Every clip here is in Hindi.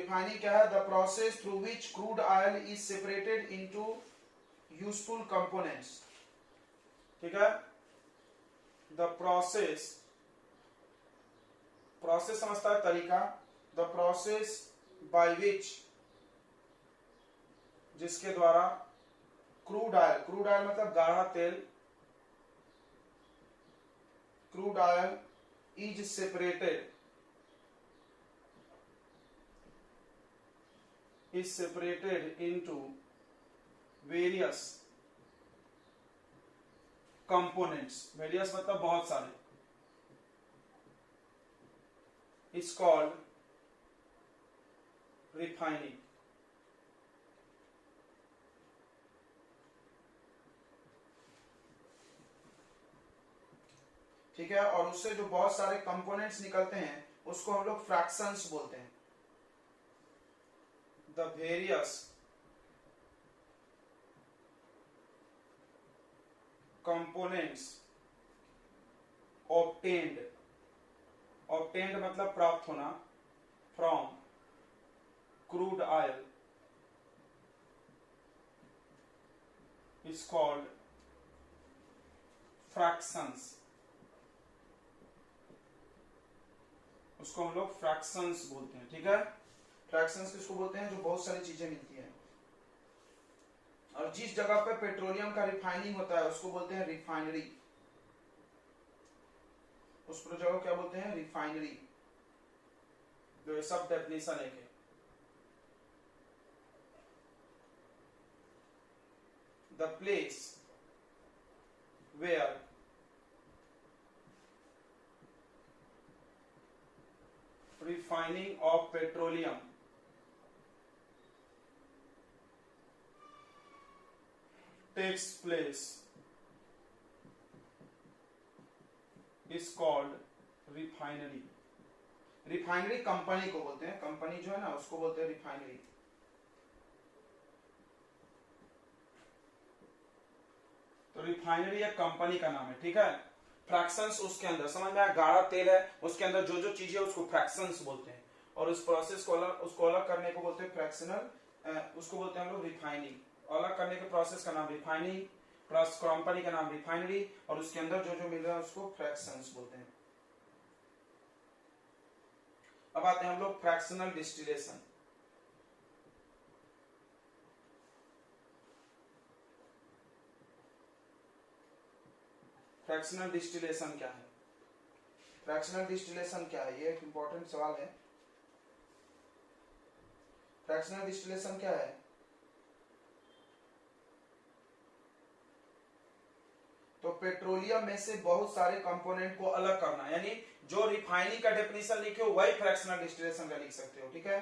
रिफाइनिंग क्या है? The process through which crude oil is separated into useful components. ठीक है, द प्रोसेस, प्रोसेस समझता है तरीका, द प्रोसेस बाय विच, जिसके द्वारा क्रूड ऑयल, क्रूड ऑयल मतलब गाढ़ा तेल, crude oil is separated, is separated into various components, various मतलब बहुत सारे, is called refining। ठीक है, और उससे जो बहुत सारे कंपोनेंट्स निकलते हैं उसको हम लोग फ्रैक्शंस बोलते हैं। The various components obtained, obtained मतलब प्राप्त होना, from crude oil is called fractions, उसको हम लोग फ्रैक्शंस बोलते हैं। ठीक है, फ्रैक्शंस किसको बोलते हैं? जो बहुत सारी चीजें मिलती हैं, और जिस जगह पे पेट्रोलियम का रिफाइनिंग होता है उसको बोलते हैं रिफाइनरी, उस पर जगह क्या बोलते हैं? रिफाइनरी। जो ये सब डेफिनेशन है कि the place where refining of petroleum takes place is called refinery। Refinery company को बोलते हैं, कंपनी जो है ना उसको बोलते हैं रिफाइनरी। तो रिफाइनरी एक कंपनी का नाम है। ठीक है, फ्रैक्शंस उसके अंदर, समझ में आया? गाढ़ा तेल है, उसके अंदर जो जो चीजें उसको फ्रैक्शंस बोलते हैं, और उस प्रोसेस को अलग, उसको अलग करने को बोलते हैं फ्रैक्शनल, उसको बोलते हैं हम लोग रिफाइनिंग। अलग करने के प्रोसेस का नाम रिफाइनिंग, कंपनी का नाम रिफाइनरी, और उसके अंदर जो जो मिल रहा है उसको फ्रैक्शंस बोलते हैं। अब आते हैं हम लोग फ्रैक्शनल डिस्टिलेशन। फ्रैक्शनल डिस्टिलेशन क्या है? फ्रैक्शनल डिस्टिलेशन क्या है? ये एक इंपॉर्टेंट सवाल है। फ्रैक्शनल डिस्टिलेशन क्या है? तो पेट्रोलियम में से बहुत सारे कंपोनेंट को अलग करना, यानी जो रिफाइनिंग का डेफिनेशन लिखे हो वही फ्रैक्शनल डिस्टिलेशन का लिख सकते हो। ठीक है,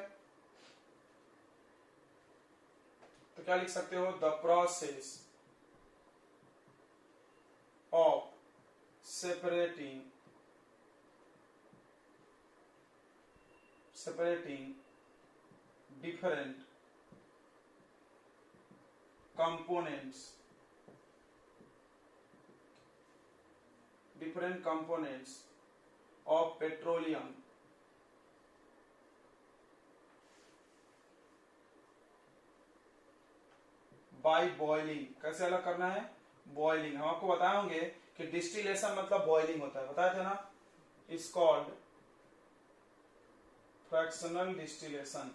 तो क्या लिख सकते हो? The process of separating different components of petroleum by boiling। कैसे अलग करना है? बॉइलिंग। हम आपको बताए होंगे कि डिस्टिलेशन मतलब बॉइलिंग होता है, बताया था ना? Is called fractional distillation.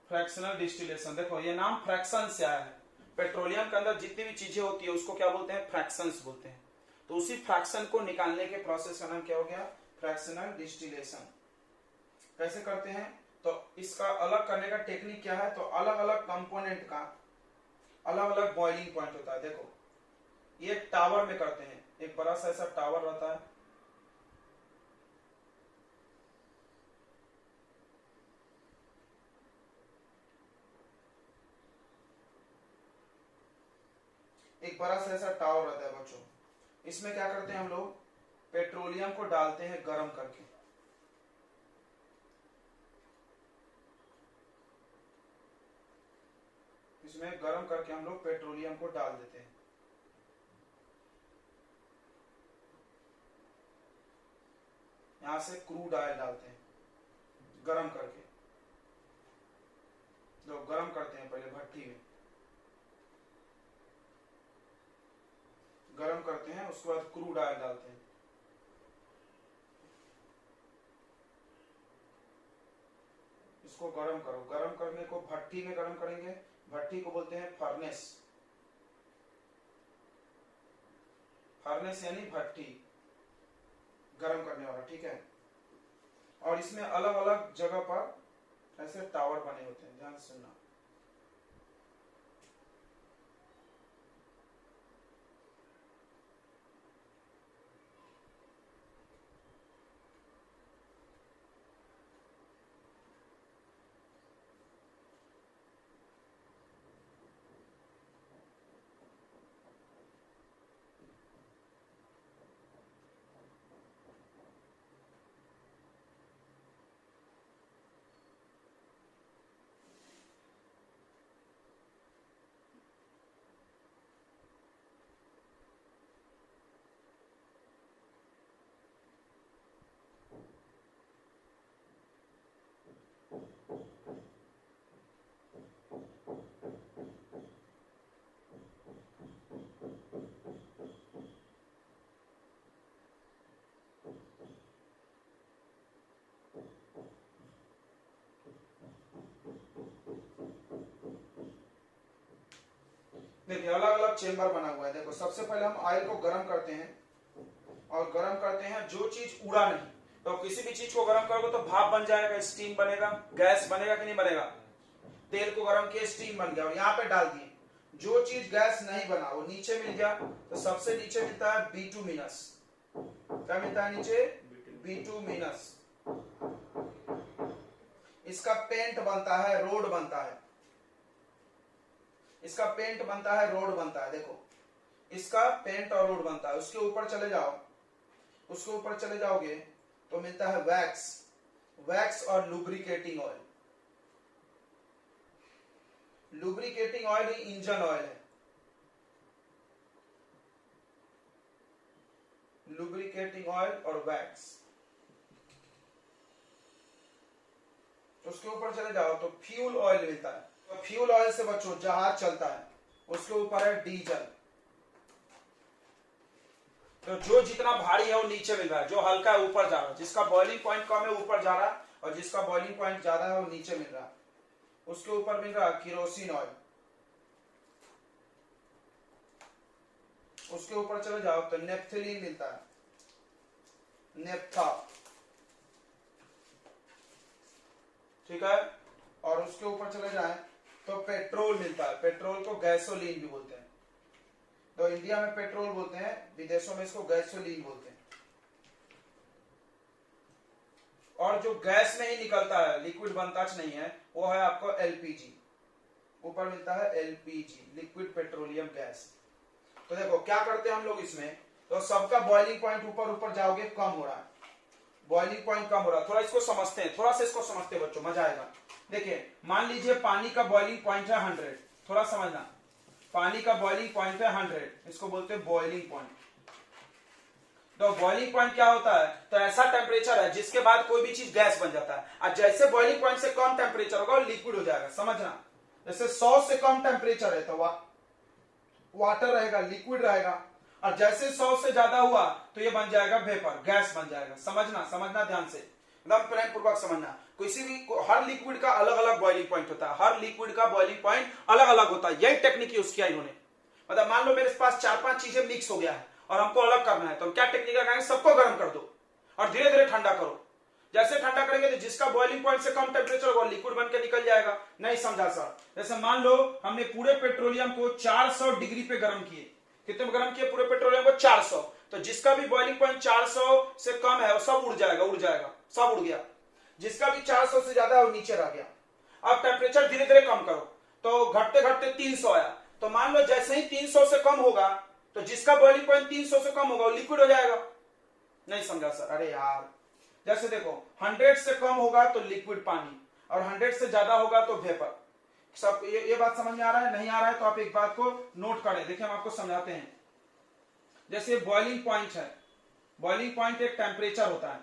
Fractional distillation, देखो ये नाम फ्रैक्शन से आया है। पेट्रोलियम के अंदर जितनी भी चीजें होती है उसको क्या बोलते हैं? फ्रैक्शंस बोलते हैं। तो उसी फ्रैक्शन को निकालने के प्रोसेस का नाम क्या हो गया? Fractional distillation. कैसे करते हैं? तो इसका अलग करने का टेक्निक क्या है? तो अलग अलग कंपोनेंट का अलग अलग बॉइलिंग पॉइंट होता है। देखो ये टावर में करते हैं, एक बड़ा सा ऐसा टावर रहता है, एक बड़ा सा ऐसा टावर रहता है बच्चों। इसमें क्या करते हैं हम लोग? पेट्रोलियम को डालते हैं गर्म करके, इसमें गर्म करके हम लोग पेट्रोलियम को डाल देते हैं। यहां से क्रूड ऑयल डालते हैं गरम करके। लोग गरम करते हैं पहले भट्टी में, गरम करते हैं, उसके बाद क्रूड ऑयल डालते हैं। इसको गरम करो, गरम करने को भट्टी में गरम करेंगे, भट्टी को बोलते हैं फर्नेस। फर्नेस यानी भट्टी, गरम करने वाला, ठीक है। और इसमें अलग अलग जगह पर ऐसे टावर बने होते हैं, ध्यान से सुनना। देखिए अलग अलग चेंबर बना हुआ है। देखो सबसे पहले हम ऑयल को गर्म करते हैं, और गर्म करते हैं जो चीज उड़ा नहीं। तो किसी भी चीज को गर्म करोगे तो भाप बन जाएगा, स्टीम बनेगा, गैस बनेगा कि नहीं बनेगा। तेल को गर्म किया, स्टीम बन गया, और यहाँ पे डाल दिए। जो चीज गैस नहीं बना वो नीचे मिल गया, तो सबसे नीचे मिलता है बिटुमिनस। क्या मिलता है नीचे? बिटुमिनस। इसका पेंट बनता है, रोड बनता है। इसका पेंट बनता है, रोड बनता है। देखो इसका पेंट और रोड बनता है। उसके ऊपर चले जाओ, उसके ऊपर चले जाओगे तो मिलता है वैक्स। वैक्स और लुब्रिकेटिंग ऑयल। लुब्रिकेटिंग ऑयल ही इंजन ऑयल है। लुब्रिकेटिंग ऑयल और वैक्स। उसके ऊपर चले जाओ तो फ्यूल ऑयल मिलता है। तो फ्यूल ऑयल से बच्चों जहाज चलता है, उसके ऊपर है डीजल। तो जो जितना भारी है वो नीचे मिल रहा है, जो हल्का है ऊपर जा रहा है, जिसका बॉइलिंग पॉइंट कम है ऊपर जा रहा है, और जिसका बॉइलिंग पॉइंट ज्यादा है वो नीचे मिल रहा है। उसके ऊपर मिल रहा है केरोसिन ऑयल। उसके ऊपर चले जाओ तो नेफ्थलीन मिलता है, नेफ्था, ठीक है। और उसके ऊपर चले जाए तो पेट्रोल मिलता है। पेट्रोल को गैसोलीन भी बोलते हैं। तो इंडिया में पेट्रोल बोलते हैं, विदेशों में इसको गैसोलीन बोलते हैं। और जो गैस में ही निकलता है, लिक्विड बनता नहीं है, वो है आपको एलपीजी। ऊपर मिलता है एलपीजी, लिक्विड पेट्रोलियम गैस। तो देखो क्या करते हैं हम लोग इसमें, तो सबका बॉइलिंग पॉइंट ऊपर ऊपर जाओगे कम हो रहा है, बॉइलिंग पॉइंट कम हो रहा है। थोड़ा इसको समझते हैं, थोड़ा सा इसको समझते हैं बच्चों, मजा आएगा। देखिए मान लीजिए पानी का बॉइलिंग पॉइंट है 100, थोड़ा समझना। पानी का बॉइलिंग पॉइंट है 100, इसको बोलते हैं बॉइलिंग पॉइंट। तो बॉइलिंग पॉइंट क्या होता है, तो ऐसा टेम्परेचर है जिसके बाद कोई भी चीज गैस बन जाता है। और जैसे बॉइलिंग पॉइंट से कम टेम्परेचर होगा वो लिक्विड हो जाएगा, समझना। जैसे 100 से कम टेम्परेचर है तो वाटर रहेगा, लिक्विड रहेगा। और जैसे 100 से ज्यादा हुआ तो ये बन जाएगा वेपर, गैस बन जाएगा। समझना ध्यान से, एकदम प्रेम पूर्वक समझना। किसी भी हर लिक्विड का अलग अलग बॉइलिंग पॉइंट होता है, हर लिक्विड का बॉइलिंग पॉइंट अलग अलग होता है। यही टेक्निक यूज किया इन्होंने। मतलब मान लो मेरे पास 4-5 चीजें मिक्स हो गया है और हमको अलग करना है, तो हम क्या टेक्निक लगाएंगे, सबको गर्म कर दो और धीरे धीरे ठंडा करो। जैसे ठंडा करेंगे तो जिसका बॉइलिंग पॉइंट से कम टेम्परेचर होगा लिक्विड बन के निकल जाएगा। नहीं समझा सर? जैसे मान लो हमने पूरे पेट्रोलियम को 400 डिग्री पे गर्म किए। कितने गर्म किए पूरे पेट्रोलियम को? 400। तो जिसका भी बॉइलिंग पॉइंट 400 से कम है वो सब उड़ जाएगा, सब उड़ गया। जिसका भी 400 से ज्यादा है वो नीचे रह गया। अब टेम्परेचर धीरे धीरे कम करो, तो घटते घटते 300 आया। तो मान लो जैसे ही 300 से कम होगा तो जिसका बॉइलिंग पॉइंट 300 से कम होगा वो लिक्विड हो जाएगा। नहीं समझा सर? अरे यार, जैसे देखो 100 से कम होगा तो लिक्विड पानी, और 100 से ज्यादा होगा तो वेपर। सब ये बात समझ में आ रहा है? नहीं आ रहा है तो आप एक बात को नोट करें। देखिए हम आपको समझाते हैं। जैसे बॉइलिंग पॉइंट है, बॉइलिंग पॉइंट एक टेम्परेचर होता है।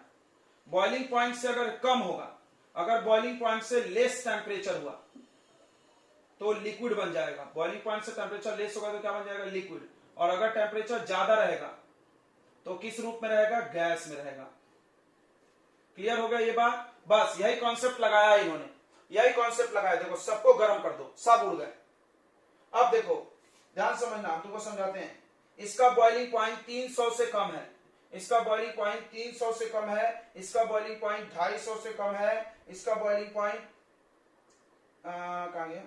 बॉइलिंग पॉइंट से अगर कम होगा, अगर बॉइलिंग पॉइंट से लेस टेम्परेचर हुआ तो लिक्विड बन जाएगा। बॉइलिंग पॉइंट से टेम्परेचर लेस होगा तो क्या बन जाएगा? लिक्विड। और अगर टेम्परेचर ज्यादा रहेगा तो किस रूप में रहेगा? गैस में रहेगा। क्लियर हो गया ये बात? बस यही कॉन्सेप्ट लगाया इन्होंने, यही कॉन्सेप्ट लगाया। देखो सबको गर्म कर दो, सब उड़ गए। अब देखो ध्यान समझना, हम तुमको समझाते हैं। इसका बॉइलिंग पॉइंट 300 से कम है, इसका बॉइलिंग पॉइंट 300 से कम है, इसका बॉइलिंग पॉइंट 250 से कम है, इसका बॉइलिंग पॉइंट कहां गया?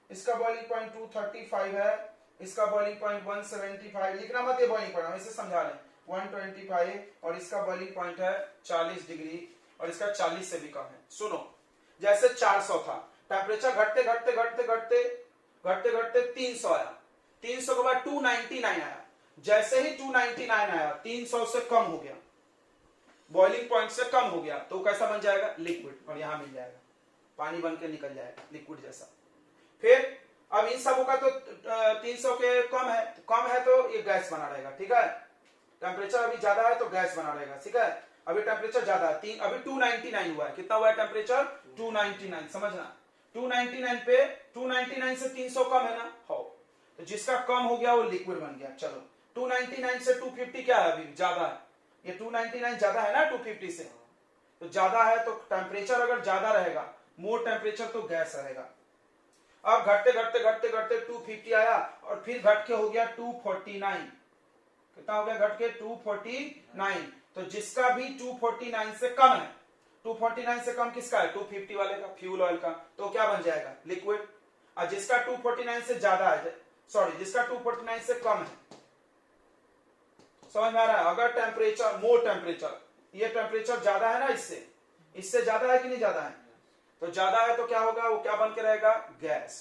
इसका बॉइलिंग पॉइंट 235 है, इसका बॉइलिंग पॉइंट 175। लिखना मत ये बॉइलिंग पॉइंट, इसे समझा रहे हैं। 125 और इसका बॉइलिंग पॉइंट है 40 डिग्री और इसका 40 से भी कम है। सुनो, जैसे 400 था, टेम्परेचर घटते घटते घटते घटते घटते घटते 300 आया, 300 के बाद 299 आया। जैसे ही 299 आया, 300 से कम हो गया, बॉइलिंग पॉइंट से कम हो गया, तो कैसा बन जाएगा? लिक्विड। और यहां मिल जाएगा, पानी बन के निकल जाएगा लिक्विड जैसा। फिर अब इन सबों का तो 300 के कम है तो ये गैस बना रहेगा। ठीक है, टेम्परेचर अभी ज्यादा है तो गैस बना रहेगा। ठीक है, अभी टेम्परेचर ज्यादा है, अभी 299 हुआ है। कितना हुआ है टेम्परेचर? 299। समझना, 299 पे 299 से 300 कम है ना? हो, तो जिसका कम हो गया वो लिक्विड बन गया। चलो 299 से 250 क्या है? अभी ज्यादा है, ये 299 ज्यादा है ना 250 से, तो ज्यादा है तो टेम्परेचर अगर ज्यादा रहेगा, मोर टेम्परेचर, तो गैस रहेगा। अब घटते घटते घटते घटते 250 आया और फिर घट के हो गया 249। कितना हो गया घट के? 249। तो जिसका भी 249 से कम है, 249 से कम किसका है? 250 वाले का, फ्यूल ऑयल का, तो क्या बन जाएगा? लिक्विड। और जिसका 249 से ज्यादा है, सॉरी जिसका 249 से कम है, समझ में आ रहा है? अगर टेम्परेचर, मोर टेम्परेचर, ये टेम्परेचर ज्यादा है ना, इससे ज्यादा है कि नहीं ज्यादा है? तो ज्यादा है तो क्या होगा? वो क्या बन के रहेगा? गैस।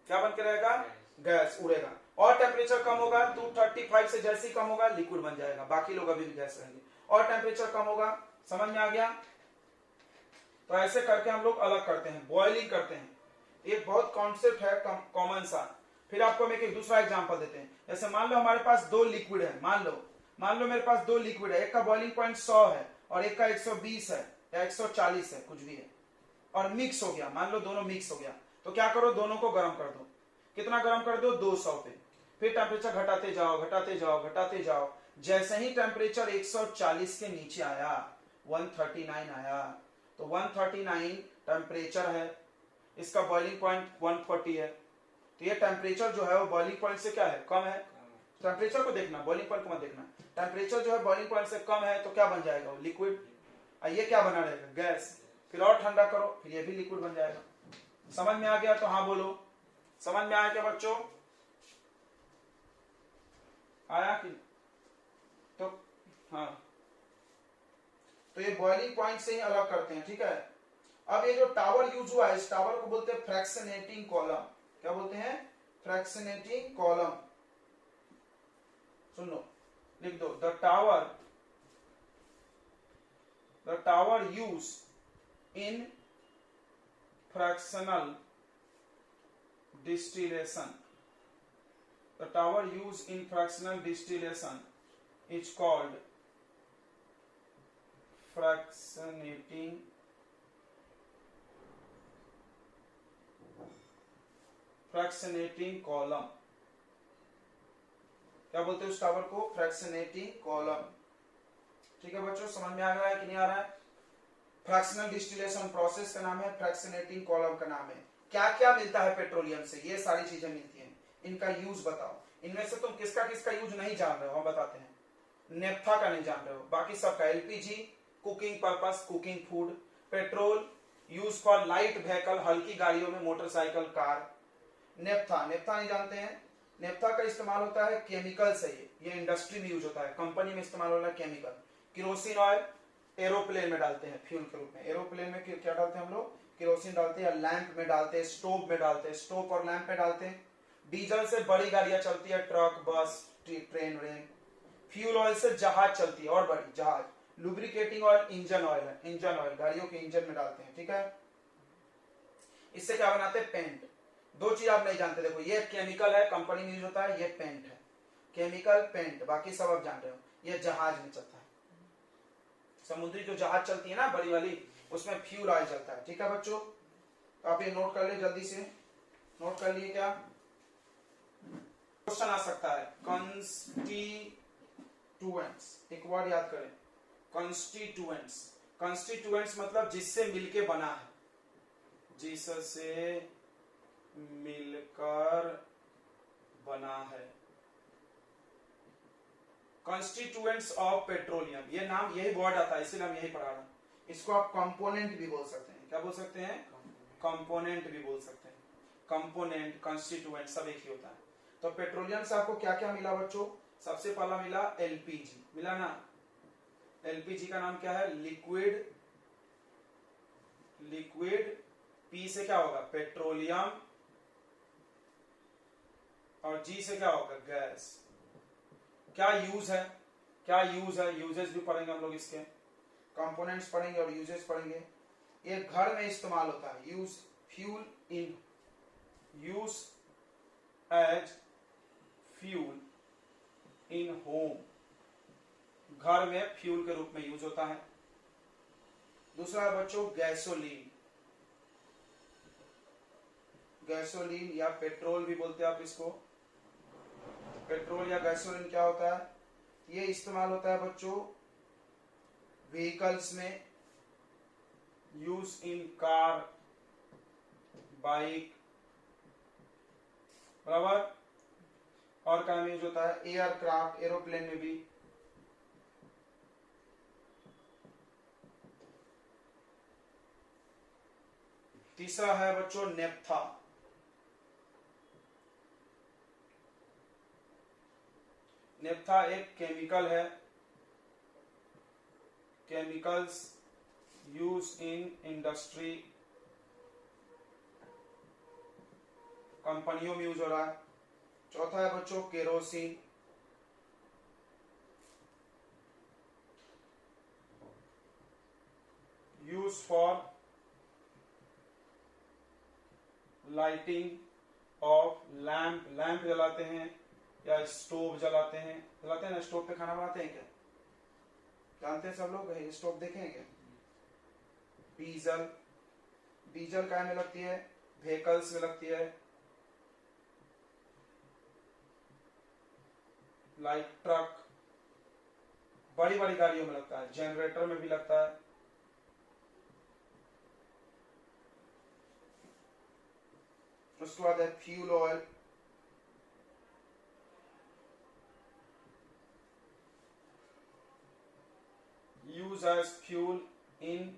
क्या बन के रहेगा? गैस, उड़ेगा। और टेम्परेचर कम होगा, 235 से जैसे ही कम होगा लिक्विड बन जाएगा, बाकी लोग अभी भी गैस रहेंगे। और टेम्परेचर कम होगा, समझ में आ गया? तो ऐसे करके हम लोग अलग करते हैं, बॉइलिंग करते हैं। एक बहुत कॉन्सेप्ट है कॉमन सा। फिर आपको हम एक दूसरा एग्जांपल देते हैं। जैसे मान लो हमारे पास दो लिक्विड है, मान लो मेरे पास दो लिक्विड है, एक का बॉइलिंग पॉइंट 100 है और एक का 120 है या 140 है, कुछ भी है, और मिक्स हो गया। मान लो दोनों मिक्स हो गया, तो क्या करो? दोनों को गर्म कर दो। कितना गर्म कर दो? 200 पे। फिर टेम्परेचर घटाते जाओ घटाते जाओ घटाते जाओ। जैसे ही टेम्परेचर 140 के नीचे आया, 139 आया, तो 139 टेम्परेचर है, इसका बॉइलिंग पॉइंट 140 है, तो ये टेम्परेचर जो है वो बॉइलिंग पॉइंट से क्या है? कम है। टेम्परेचर को देखना, बॉइलिंग पॉइंट को मत देखना। टेम्परेचर जो है बॉइलिंग पॉइंट से कम है तो क्या बन जाएगा? वो लिक्विड। और ये क्या बना रहेगा? गैस। फिर और ठंडा करो, फिर ये भी लिक्विड बन जाएगा। समझ में आ गया? तो हाँ बोलो, समझ में आया क्या बच्चों? आया कि? तो हाँ, तो ये बॉइलिंग पॉइंट से ही अलग करते हैं। ठीक है, अब ये जो टावर यूज हुआ है, इस टावर को बोलते हैं फ्रैक्शनेटिंग कॉलम। क्या बोलते हैं? Fractionating column. सुन लो, लिख दो, the tower use in fractional distillation. The tower used in fractional distillation is called fractionating column. क्या बोलते हैं उस टावर को? Fractionating column. ठीक है बच्चों, समझ में आ रहा है कि नहीं आ रहा है? फ्रैक्शनल डिस्टिलेशन प्रोसेस का नाम है, फ्रैक्शनेटिंग कॉलम का नाम है। क्या क्या मिलता है पेट्रोलियम से? ये सारी चीजें मिलती हैं। इनका यूज बताओ। इनमें से तुम किसका किसका यूज नहीं जान रहे हो? हम बताते हैं। नेफ्था का नहीं जान रहे हो, बाकी सबका। LPG cooking purpose, cooking food. Petrol use for light vehicle, हल्की गाड़ियों में, मोटरसाइकिल, कार। नेफ्था नहीं जानते हैं? नेफ्था का इस्तेमाल होता है केमिकल से, ये इंडस्ट्री में यूज होता है, कंपनी में इस्तेमाल होता है केमिकल। केरोसिन ऑयल एरोप्लेन में डालते हैं फ्यूल के रूप में। एरोप्लेन में क्या डालते हैं हम लोग? केरोसिन डालते हैं, लैंप में डालते हैं, स्टोव में डालते हैं, स्टोव और लैंप में डालते हैं। डीजल से बड़ी गाड़ियां चलती है, ट्रक, बस, ट्रेन व्रेन। फ्यूल ऑयल से जहाज चलती है, और बड़ी जहाज। लुब्रिकेटिंग ऑयल इंजन ऑयल है, इंजन ऑयल गाड़ियों के इंजन में डालते हैं। ठीक है, इससे क्या बनाते हैं? पेंट। दो चीज आप नहीं जानते, देखो ये केमिकल है, कंपनी में यूज होता है, ये पेंट है, केमिकल पेंट, बाकी सब आप जान रहे हो। ये जहाज में चलता है, समुद्री जो जहाज चलती है ना बड़ी वाली, उसमें फ्यूल ऑयल चलता है। ठीक है बच्चों, तो आप ये नोट कर ले, जल्दी से नोट कर लिए क्या? क्वेश्चन आ सकता है कॉन्स्टिट्यूएंट्स, एक वर्ड याद करें, कॉन्स्टिट्यूएंट्स। कॉन्स्टिट्यूएंट्स मतलब जिससे मिलके बना है, जिससे मिलकर बना है। कॉन्स्टिट्यूएंट्स ऑफ पेट्रोलियम, ये नाम यही वर्ड आता है, इसीलिए हम यही पढ़ा रहे हैं। इसको आप कंपोनेंट भी बोल सकते हैं। क्या बोल सकते हैं? कंपोनेंट भी बोल सकते हैं। कंपोनेंट, कॉन्स्टिट्यूएंट सब एक ही होता है। तो पेट्रोलियम से आपको क्या क्या मिला बच्चों? सबसे पहला मिला एलपीजी, मिला ना? एलपीजी का नाम क्या है? लिक्विड, लिक्विड पी से क्या होगा? पेट्रोलियम, और जी से क्या होगा? गैस। क्या यूज है? क्या यूज है? यूजेस भी पढ़ेंगे हम लोग इसके, कंपोनेंट्स पढ़ेंगे और यूजेस पढ़ेंगे। ये घर में इस्तेमाल होता है, use fuel in, use as fuel in home, घर में फ्यूल के रूप में यूज होता है। दूसरा है बच्चों गैसोलीन, गैसोलीन या पेट्रोल भी बोलते हैं आप इसको। पेट्रोल या गैसोलीन क्या होता है? ये इस्तेमाल होता है बच्चों व्हीकल्स में, यूज इन कार, बाइक, बराबर। और क्या में यूज होता है? एयरक्राफ्ट, एरोप्लेन में भी। तीसरा है बच्चों नेफ्था, नेफ्था एक केमिकल है, केमिकल्स यूज इन इंडस्ट्री, कंपनियों में यूज हो रहा है। चौथा है बच्चों kerosene, use for lighting of lamp, lamp जलाते हैं या स्टोव जलाते हैं, जलाते हैं ना, स्टोव पे खाना बनाते हैं क्या? जानते हैं सब लोग, स्टोव देखे हैं क्या? डीजल, डीजल काय में लगती है? व्हीकल्स में लगती है, लाइक ट्रक, बड़ी बड़ी गाड़ियों में लगता है, जनरेटर में भी लगता है। उसके बाद है fuel oil, use as fuel in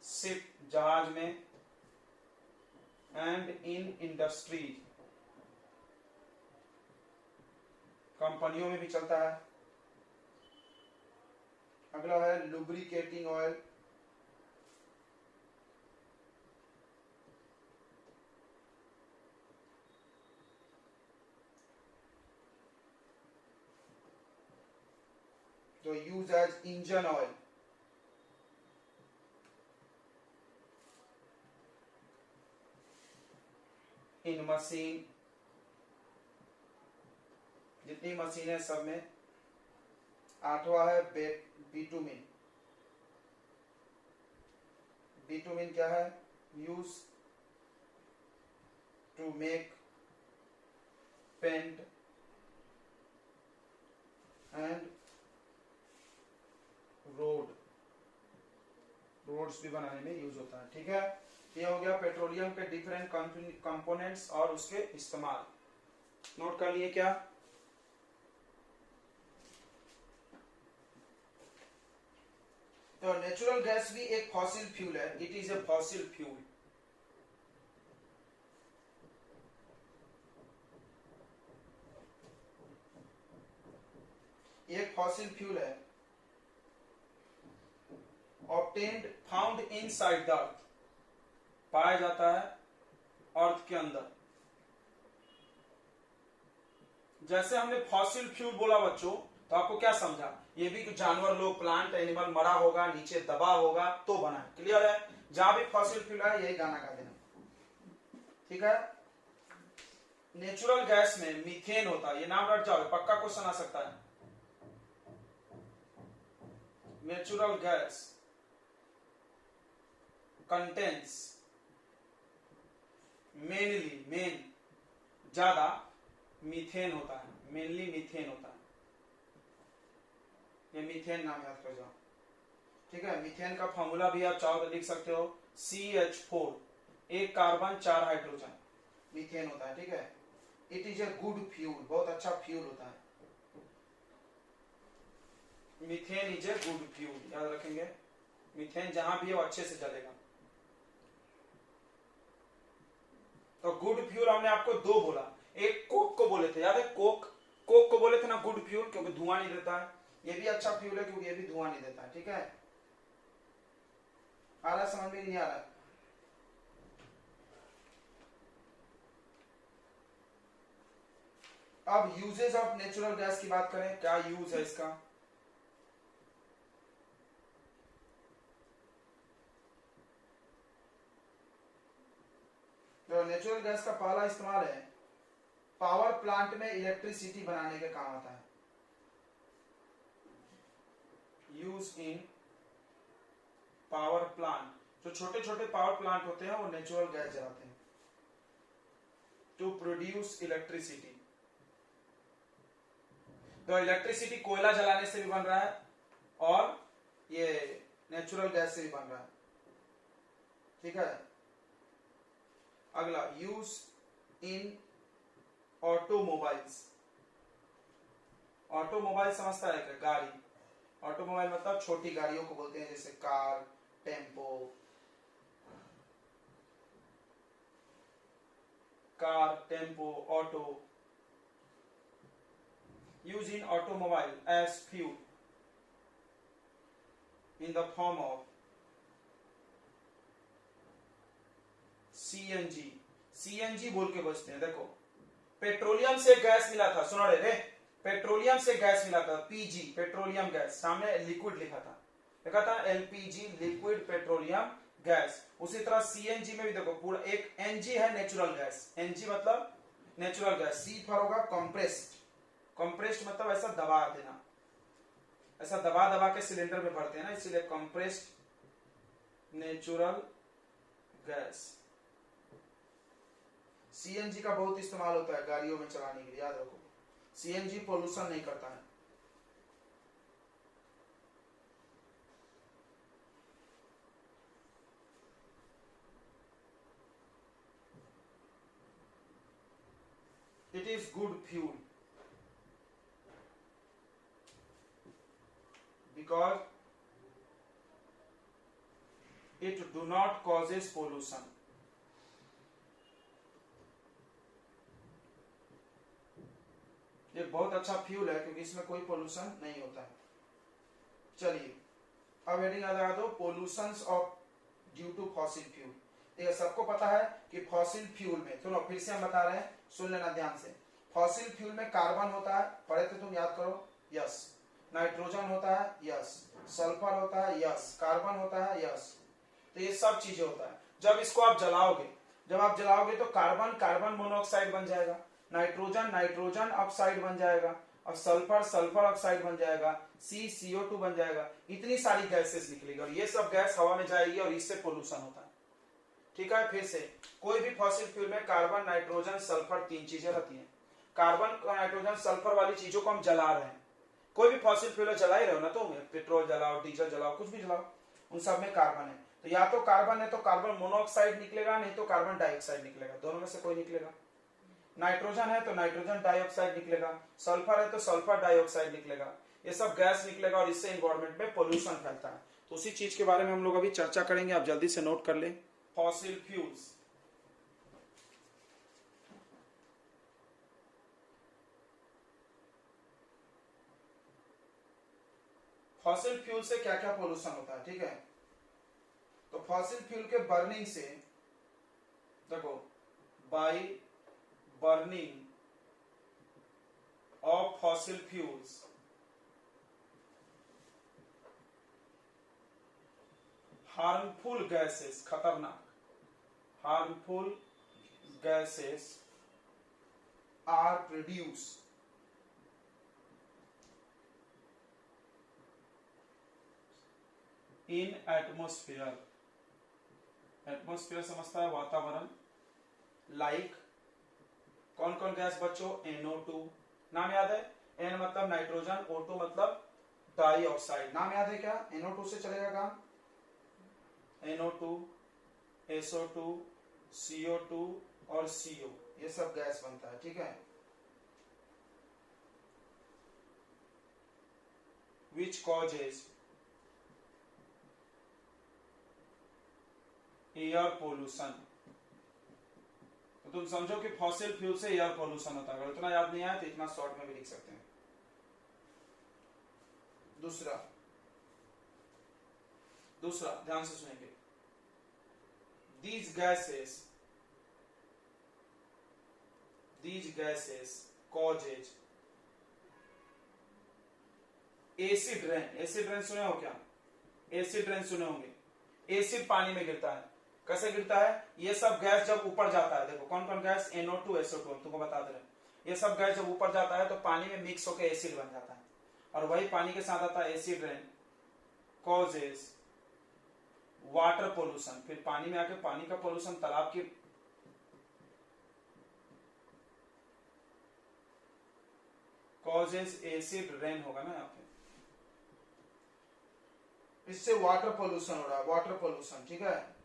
ship, जहाज में, एंड इन इंडस्ट्री, कंपनियों में भी चलता है। अगला है लुब्रिकेटिंग ऑयल, तो use as engine oil, in machine, जितनी मशीन है सब में। आठवां है बिटुमिन, बिटुमिन क्या है? Use to make paint and road, roads भी बनाने में यूज होता है। ठीक है, ये हो गया पेट्रोलियम के डिफरेंट कंपोनेंट्स और उसके इस्तेमाल। नोट कर लिए क्या? तो नेचुरल गैस भी एक फॉसिल फ्यूल है, it is a fossil fuel. एक फॉसिल फ्यूल है, obtained found inside the earth, पाया जाता है अर्थ के अंदर। जैसे हमने फॉसिल फ्यूल बोला बच्चों, तो आपको क्या समझा? ये भी कुछ जानवर लोग, प्लांट एनिमल मरा होगा, नीचे दबा होगा तो बना है। क्लियर है? जहां भी फॉसिल फ्यूल है यही गाना गा देना, ठीक है। नेचुरल गैस में मीथेन होता है, ये नाम रट जाओ, पक्का क्वेश्चन आ सकता है। नेचुरल गैस कंटेंस मेन ज्यादा मीथेन होता है, मेनली मीथेन होता है, ये मीथेन नाम याद कर जाओ। ठीक है, मीथेन का फॉर्मूला भी आप चाहो तो लिख सकते हो, CH4, एक कार्बन 4 हाइड्रोजन, मीथेन होता है। ठीक है, it is a good fuel, बहुत अच्छा फ्यूल होता है। Methane is a good fuel, याद रखेंगे, मीथेन जहां भी हो अच्छे से जलेगा। तो गुड फ्यूल हमने आपको दो बोला, एक कोक को बोले थे, याद है, कोक को बोले थे ना गुड फ्यूल, क्योंकि धुआं नहीं देता है। ये भी अच्छा फ्यूल है क्योंकि ये भी धुआं नहीं देता है। ठीक है, आ रहा समझ में नहीं आ रहा? अब यूजेज ऑफ नेचुरल गैस की बात करें, क्या यूज है इसका। तो नेचुरल गैस का पहला इस्तेमाल है पावर प्लांट में इलेक्ट्रिसिटी बनाने के काम आता है। यूज इन पावर प्लांट, जो छोटे छोटे पावर प्लांट होते हैं वो नेचुरल गैस जलाते हैं टू प्रोड्यूस इलेक्ट्रिसिटी। तो इलेक्ट्रिसिटी कोयला जलाने से भी बन रहा है और ये नेचुरल गैस से भी बन रहा है। ठीक है, अगला यूज इन ऑटोमोबाइल्स। ऑटोमोबाइल समझता है क्या? गाड़ी। ऑटोमोबाइल मतलब छोटी गाड़ियों को बोलते हैं, जैसे car, tempo, auto. Use in automobile as fuel in the form of CNG बोल के बचते हैं। देखो, पेट्रोलियम से गैस मिला था, सुनो रे, पेट्रोलियम से गैस मिला था, पीजी पेट्रोलियम गैस, सामने लिक्विड लिखा था एलपीजी लिक्विड पेट्रोलियम गैस। उसी तरह सीएनजी में भी देखो, पूरा एक एनजी है नेचुरल गैस, एनजी मतलब नेचुरल गैस, सी फॉर होगा कंप्रेस्ड। कंप्रेस्ड मतलब ऐसा दबा देना, ऐसा दबा दबा के सिलेंडर में भरते हैं ना, इसीलिए कंप्रेस्ड नेचुरल गैस। सीएनजी का बहुत इस्तेमाल होता है गाड़ियों में चलाने के लिए, याद रखो, सीएनजी पोल्यूशन नहीं करता है। It is good fuel because it do not causes pollution. ये बहुत अच्छा फ्यूल है क्योंकि इसमें कोई पोल्यूशन नहीं होता है। चलिए, अब हेडिंग लगा दो, pollutions of due to fossil fuel. देखिए, सबको पता है कि फॉसिल फ्यूल में, सुनो फिर से हम बता रहे हैं, सुन लेना ध्यान से। फॉसिल फ्यूल में कार्बन होता है, पढ़े थे तुम, याद करो, यस। नाइट्रोजन होता है, यस। सल्फर होता है, यस। कार्बन होता है, यस। तो ये सब चीजें होता है। जब इसको आप जलाओगे, तो कार्बन कार्बन मोनोऑक्साइड बन जाएगा, नाइट्रोजन नाइट्रोजन ऑक्साइड बन जाएगा, और सल्फर सल्फर ऑक्साइड बन जाएगा, CO2 बन जाएगा। इतनी सारी गैसेस निकलेगी और ये सब गैस हवा में जाएगी और इससे पोल्यूशन होता है। ठीक है, फिर से, कोई भी फॉसिल फ्यूल में कार्बन नाइट्रोजन सल्फर तीन चीजें रहती हैं। कार्बन नाइट्रोजन सल्फर वाली चीजों को हम जला रहे हैं, कोई भी फॉसिल फ्यूल जला ही रहे हो ना, तो पेट्रोल जलाओ, डीजल जलाओ, कुछ भी जलाओ, उन सब में कार्बन है। तो या तो कार्बन है तो कार्बन मोनोऑक्साइड निकलेगा, नहीं तो कार्बन डाइऑक्साइड निकलेगा, दोनों में से कोई निकलेगा। नाइट्रोजन है तो नाइट्रोजन डाइऑक्साइड निकलेगा, सल्फर है तो सल्फर डाइऑक्साइड निकलेगा, ये सब गैस निकलेगा और इससे एनवायरमेंट में पोल्यूशन फैलता है। तो उसी चीज के बारे में हम लोग अभी चर्चा करेंगे, आप जल्दी से नोट कर ले। फॉसिल फ्यूल्स, फॉसिल फ्यूल से क्या क्या पोल्यूशन होता है। ठीक है, तो फॉसिल फ्यूल के बर्निंग से, देखो, by burning of fossil fuels harmful gases, खतरनाक harmful gases are produced in atmosphere. Atmosphere समझता है वातावरण. लाइक कौन कौन गैस बच्चों? NO2 नाम याद है? N मतलब नाइट्रोजन, O2 मतलब डाइऑक्साइड. नाम याद है क्या? NO2 से चलेगा काम. NO2, SO2, CO2 और CO, ये सब गैस बनता है. ठीक है. Which causes air pollution. तो तुम समझो कि फॉसिल फ्यूल से एयर पोल्यूशन होता है. अगर इतना याद नहीं आया तो इतना शॉर्ट में भी लिख सकते हैं. दूसरा ध्यान से सुनेंगे. these gases causes acid rain. Acid rain सुने हो क्या? एसिड रेन सुने होंगे. एसिड पानी में गिरता है. कैसे गिरता है? ये सब गैस जब ऊपर जाता है, देखो कौन कौन गैस? NO2, SO2 तुमको बता दे रहे. ये सब गैस जब ऊपर जाता है तो पानी में मिक्स होकर एसिड बन जाता है, और वही पानी के साथ आता है acid rain. Causes water pollution. फिर पानी में आके पानी का पोल्यूशन, तालाब की कॉजेज एसिड रेन होगा ना यहाँ पे. इससे वाटर पोल्यूशन हो रहा है. Water pollution. ठीक है.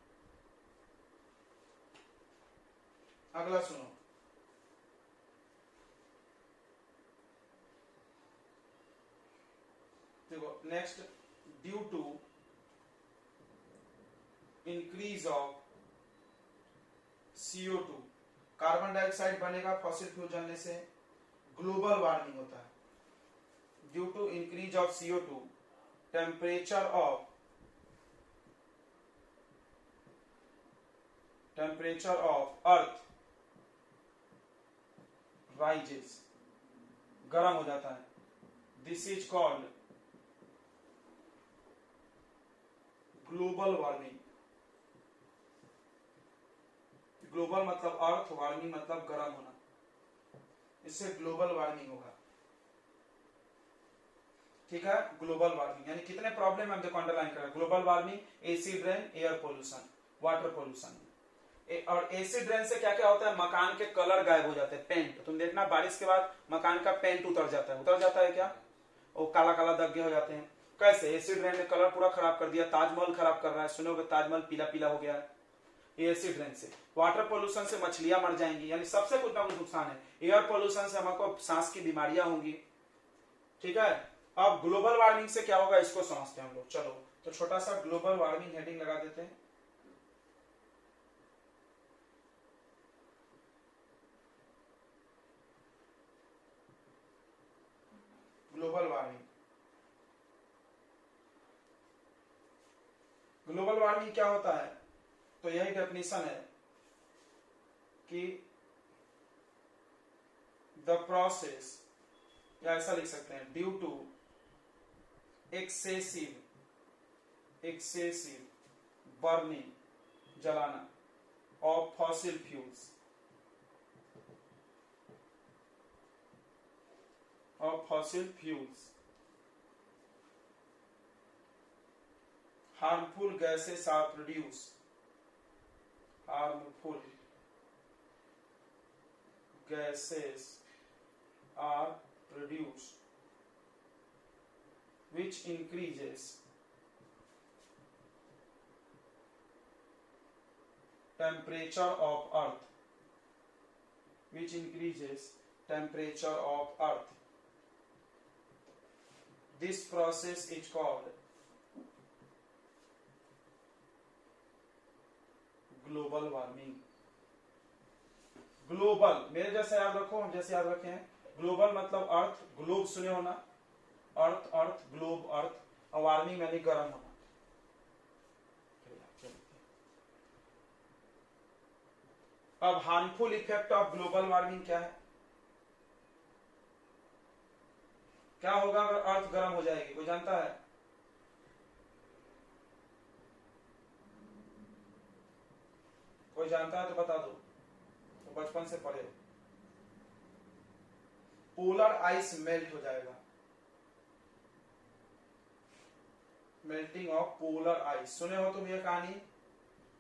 अगला सुनो. देखो next. Due to increase of CO2, carbon dioxide बनेगा फॉसिल फ्यूल जलने से. ग्लोबल वार्मिंग होता है. Due to increase of CO2, temperature of earth rises, गर्म हो जाता है. This is called global warming. Global मतलब अर्थ, वार्मिंग मतलब गर्म होना. इससे ग्लोबल वार्मिंग होगा. ठीक है. ग्लोबल वार्मिंग यानी कितने प्रॉब्लम हम देखो अंडरलाइन करें. Global warming, acid rain, air pollution, water pollution. और एसिड रेन से क्या क्या होता है? मकान के कलर गायब हो जाते हैं. पेंट तुम देखना बारिश के बाद मकान का पेंट उतर जाता है क्या? वो काला काला धब्बे हो जाते हैं. कैसे? एसिड रेन ने कलर पूरा खराब कर दिया. ताजमहल खराब कर रहा है. सुनोगे ताजमहल पीला पीला हो गया है, एसिड रेन से. वाटर पोल्यूशन से मछलियां मर जाएंगी, यानी सबसे कुछ ना कुछ नुकसान है. एयर पोल्यूशन से हमको सांस की बीमारियां होंगी. ठीक है. अब ग्लोबल वार्मिंग से क्या होगा इसको समझते हैं हम लोग. चलो तो छोटा सा ग्लोबल वार्मिंग हेडिंग लगा देते हैं. Global warming. ग्लोबल वार्मिंग क्या होता है? तो यही डेफिनेशन है कि द प्रोसेस, या ऐसा लिख सकते हैं, ड्यू टू एक्सेसिव बर्निंग, जलाना, of fossil fuels, harmful gases are produced. Harmful gases are produced, which increases temperature of earth. This process is called global warming. Global मेरे जैसे याद रखो, हम जैसे याद रखे हैं. ग्लोबल मतलब अर्थ, ग्लोब सुने हो ना, अर्थ, ग्लोब अर्थ, और वार्मिंग यानी गर्म होना. अब harmful effect of global warming क्या है? क्या होगा अगर अर्थ गर्म हो जाएगी? कोई जानता है? कोई जानता है तो बता दो. तो बचपन से पढ़े हो। पोलर आइस मेल्ट हो जाएगा, मेल्टिंग ऑफ पोलर आइस। सुने हो तुम ये कहानी?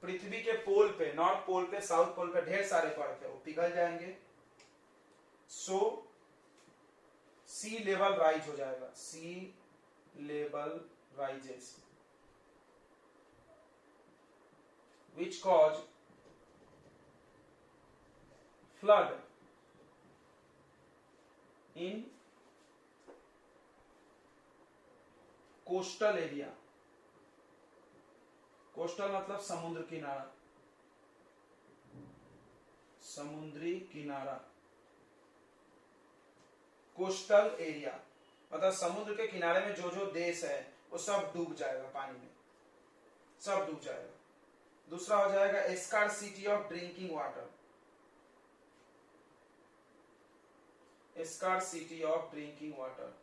पृथ्वी के पोल पे, नॉर्थ पोल पे, साउथ पोल पे ढेर सारे बर्फ है, वो पिघल जाएंगे। सो सी लेवल राइज हो जाएगा, sea level rises, which cause flood in coastal area। Coastal मतलब समुद्र किनारा, समुद्री किनारा। कोस्टल एरिया मतलब समुद्र के किनारे में जो जो देश है वो सब डूब जाएगा, पानी में सब डूब जाएगा। दूसरा हो जाएगा scarcity of drinking water, scarcity of drinking water.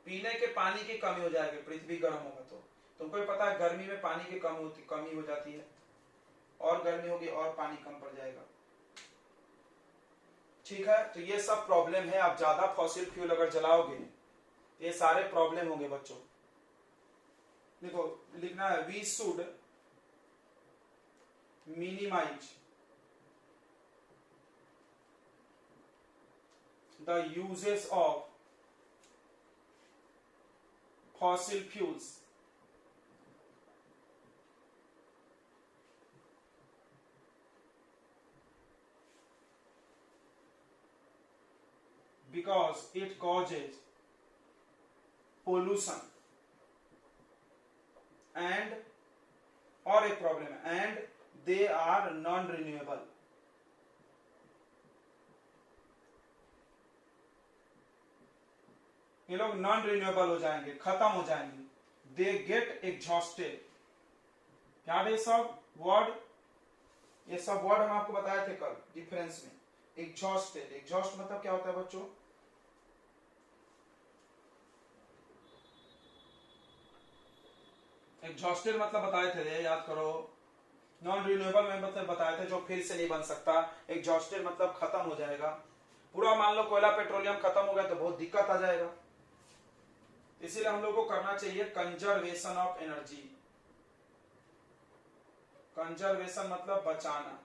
पीने के पानी की कमी हो जाएगी, पृथ्वी गर्म होगा तो। तुमको भी पता है गर्मी में पानी की कमी हो जाती है, और गर्मी होगी और पानी कम पड़ जाएगा। ठीक है, तो ये सब प्रॉब्लम है। आप ज्यादा फॉसिल फ्यूल अगर जलाओगे ये सारे प्रॉब्लम होंगे बच्चों। देखो लिखना है, we should minimise the uses of fossil fuels because it causes pollution and और एक प्रॉब्लम है, and they are non renewable। ये लोग नॉन रिन्यूएबल हो जाएंगे, खत्म हो जाएंगे। They get exhausted. क्या ये सब वर्ड, ये सब वर्ड हम आपको बताए थे कल डिफरेंस में। एग्जॉस्टेड, एग्जॉस्ट मतलब क्या होता है बच्चों? एग्जॉस्टेड मतलब बताए थे, याद करो। नॉन रिन्यूएबल में मतलब बताए थे जो फिर से नहीं बन सकता। एग्जॉस्टेड मतलब खत्म हो जाएगा पूरा। मान लो कोयला पेट्रोलियम खत्म हो गया तो बहुत दिक्कत आ जाएगा। इसीलिए हम लोग को करना चाहिए कंजर्वेशन ऑफ एनर्जी। कंजर्वेशन मतलब बचाना।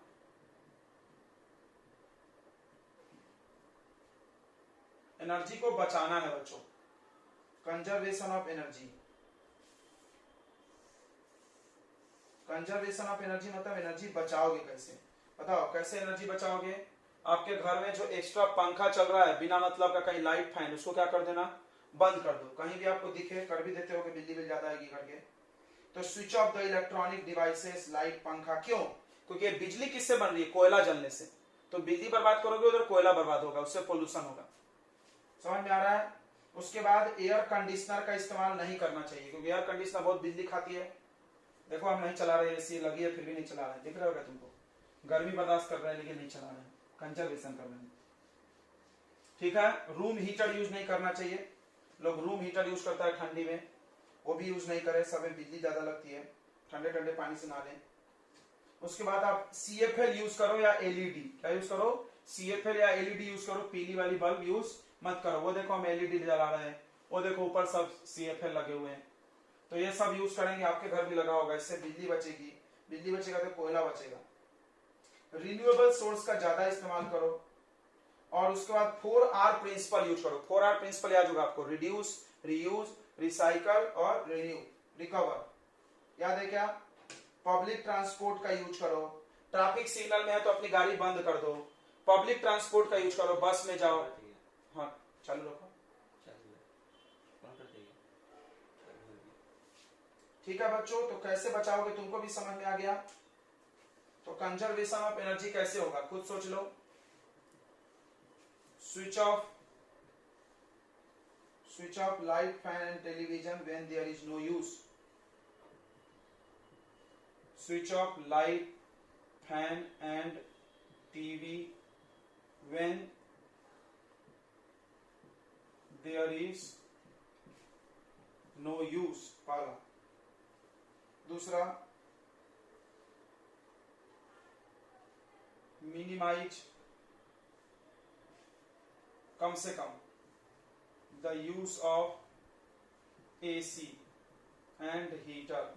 एनर्जी को बचाना है बच्चों, conservation of energy. Conservation of energy मतलब एनर्जी बचाओगे कैसे? बताओ कैसे एनर्जी बचाओगे? आपके घर में जो एक्स्ट्रा पंखा चल रहा है बिना मतलब का, कहीं लाइट फैन, उसको क्या कर देना, बंद कर दो। कहीं भी आपको दिखे, कर भी देते हो कि बिजली बिल ज्यादा आएगी करके, तो switch off the electronic devices, light, पंखा। क्यों? क्योंकि बिजली किससे बन रही है? कोयला जलने से। तो बिजली बर्बाद करोगे उधर कोयला बर्बाद होगा, उससे पोल्यूशन होगा। समझ में आ रहा है? उसके बाद एयर कंडीशनर का इस्तेमाल नहीं करना चाहिए, क्योंकि एयर कंडीशनर बहुत बिजली खाती है। देखो हम नहीं चला रहे, एसी लगी है फिर भी नहीं चला रहे, दिख रहा होगा तुमको। गर्मी बर्दाश्त कर रहे हैं लेकिन नहीं चला रहे हैं, कंजर्वेशन कर रहे हैं। ठीक है, रूम हीटर यूज नहीं करना चाहिए। लोग रूम हीटर यूज करता है ठंडी में, वो भी यूज नहीं करें, सब में बिजली ज्यादा लगती है। ठंडे ठंडे पानी से नहा लें। उसके बाद आप CFL यूज करो या LED। क्या यूज करो? CFL या LED यूज करो। पीली वाली बल्ब यूज मत करो। वो देखो हम LED जला रहे हैं, वो देखो ऊपर सब CFL लगे हुए हैं। तो ये सब यूज करेंगे, आपके घर भी लगा होगा, इससे बिजली बचेगी। बिजली बचेगा तो कोयला बचेगा। रिन्यूएबल सोर्स का ज्यादा इस्तेमाल करो। और उसके बाद 4R प्रिंसिपल यूज करो। 4R प्रिंसिपल याद होगा आपको, रिड्यूस, रीयूज, रिसाइकल और रिन्यू, रिकवर। याद है क्या? पब्लिक ट्रांसपोर्ट का यूज करो। ट्रैफिक सिग्नल में है तो अपनी गाड़ी बंद कर दो। पब्लिक ट्रांसपोर्ट का यूज करो, बस में जाओ। हाँ चालू रखो। ठीक है बच्चों, तो कैसे बचाओगे तुमको भी समझ में आ गया। तो कंजर्वेशन ऑफ एनर्जी कैसे होगा खुद सोच लो। Switch off light, fan and television when there is no use. Switch off light, fan and TV when there is no use. पहला दूसरा मिनिमाइज, कम से कम, the use of AC and heater,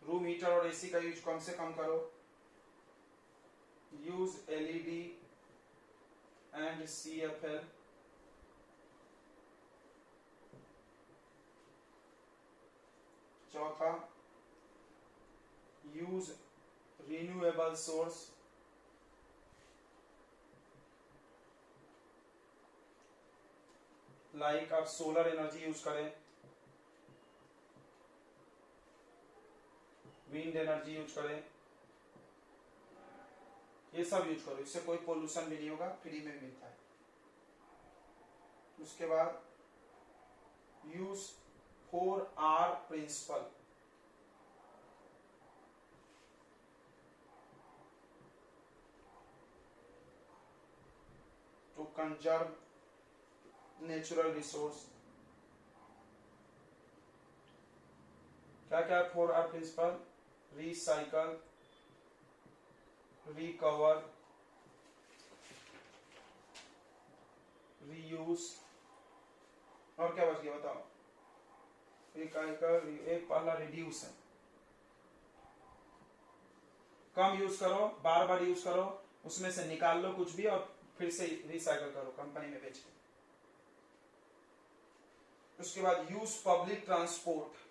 room heater और एसी का यूज कम से कम करो। यूज एलईडी एंड सीएफएल, चौथा यूज रिन्यूएबल सोर्स, लाइक आप सोलर एनर्जी यूज करें, विंड एनर्जी यूज करें, ये सब यूज करो, इससे कोई पोल्यूशन भी नहीं होगा, फ्री में मिलता है। उसके बाद use 4R principle, to conserve natural resource. क्या क्या 4R principal? Recycle, recover, reuse, और क्या बच गया बताओ? एक पहला रिड्यूस है, कम यूज करो, बार बार यूज करो, उसमें से निकाल लो कुछ भी और फिर से रिसाइकल करो, कंपनी में बेच के। उसके बाद यूज पब्लिक ट्रांसपोर्ट,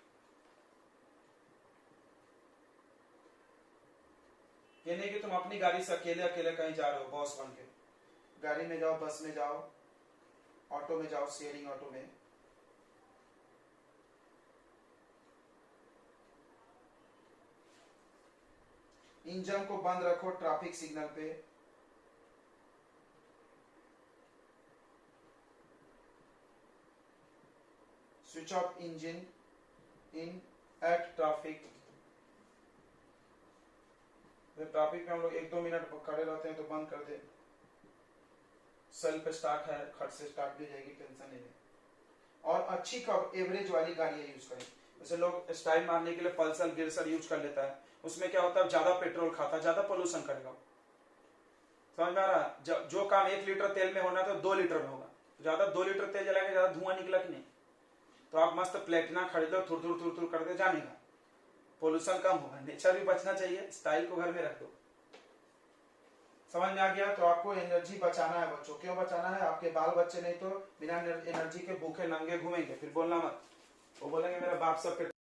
ये नहीं कि तुम अपनी गाड़ी से अकेले अकेले कहीं जा रहे हो बॉस बन के, गाड़ी में जाओ, बस में जाओ, ऑटो में जाओ, शेयरिंग ऑटो में। इंजन को बंद रखो ट्रैफिक सिग्नल पे। स्विच ऑफ इंजन इन एट ट्रैफिक। ट्रैफिक में हम लोग 1-2 मिनट खड़े रहते हैं तो बंद कर दे, सेल्फ स्टार्ट है, खट से स्टार्ट भी जाएगी, टेंशन नहीं है। और अच्छी एवरेज वाली गाड़ियां यूज करें, जैसे लोग स्टाइल मारने के लिए पल्सर गिरसर यूज कर लेता है, उसमें क्या होता है ज्यादा पेट्रोल खाता है, ज्यादा पोल्यूशन करेगा। समझ में आ रहा? जो काम 1 लीटर तेल में होना था 2 लीटर में होगा, ज्यादा 2 लीटर तेल जलाएंगे, ज्यादा धुआं निकला कि नहीं? तो आप मस्त प्लेटिना खरीदो, थुर थुर थुर थुर करते जाने का, पोल्यूशन कम होगा, नेचर भी बचना चाहिए, स्टाइल को घर में रख दो। समझ में आ गया? तो आपको एनर्जी बचाना है बच्चों। क्यों बचाना है? आपके बाल बच्चे नहीं तो बिना एनर्जी के भूखे नंगे घूमेंगे, फिर बोलना मत, वो बोलेंगे मेरा बाप सब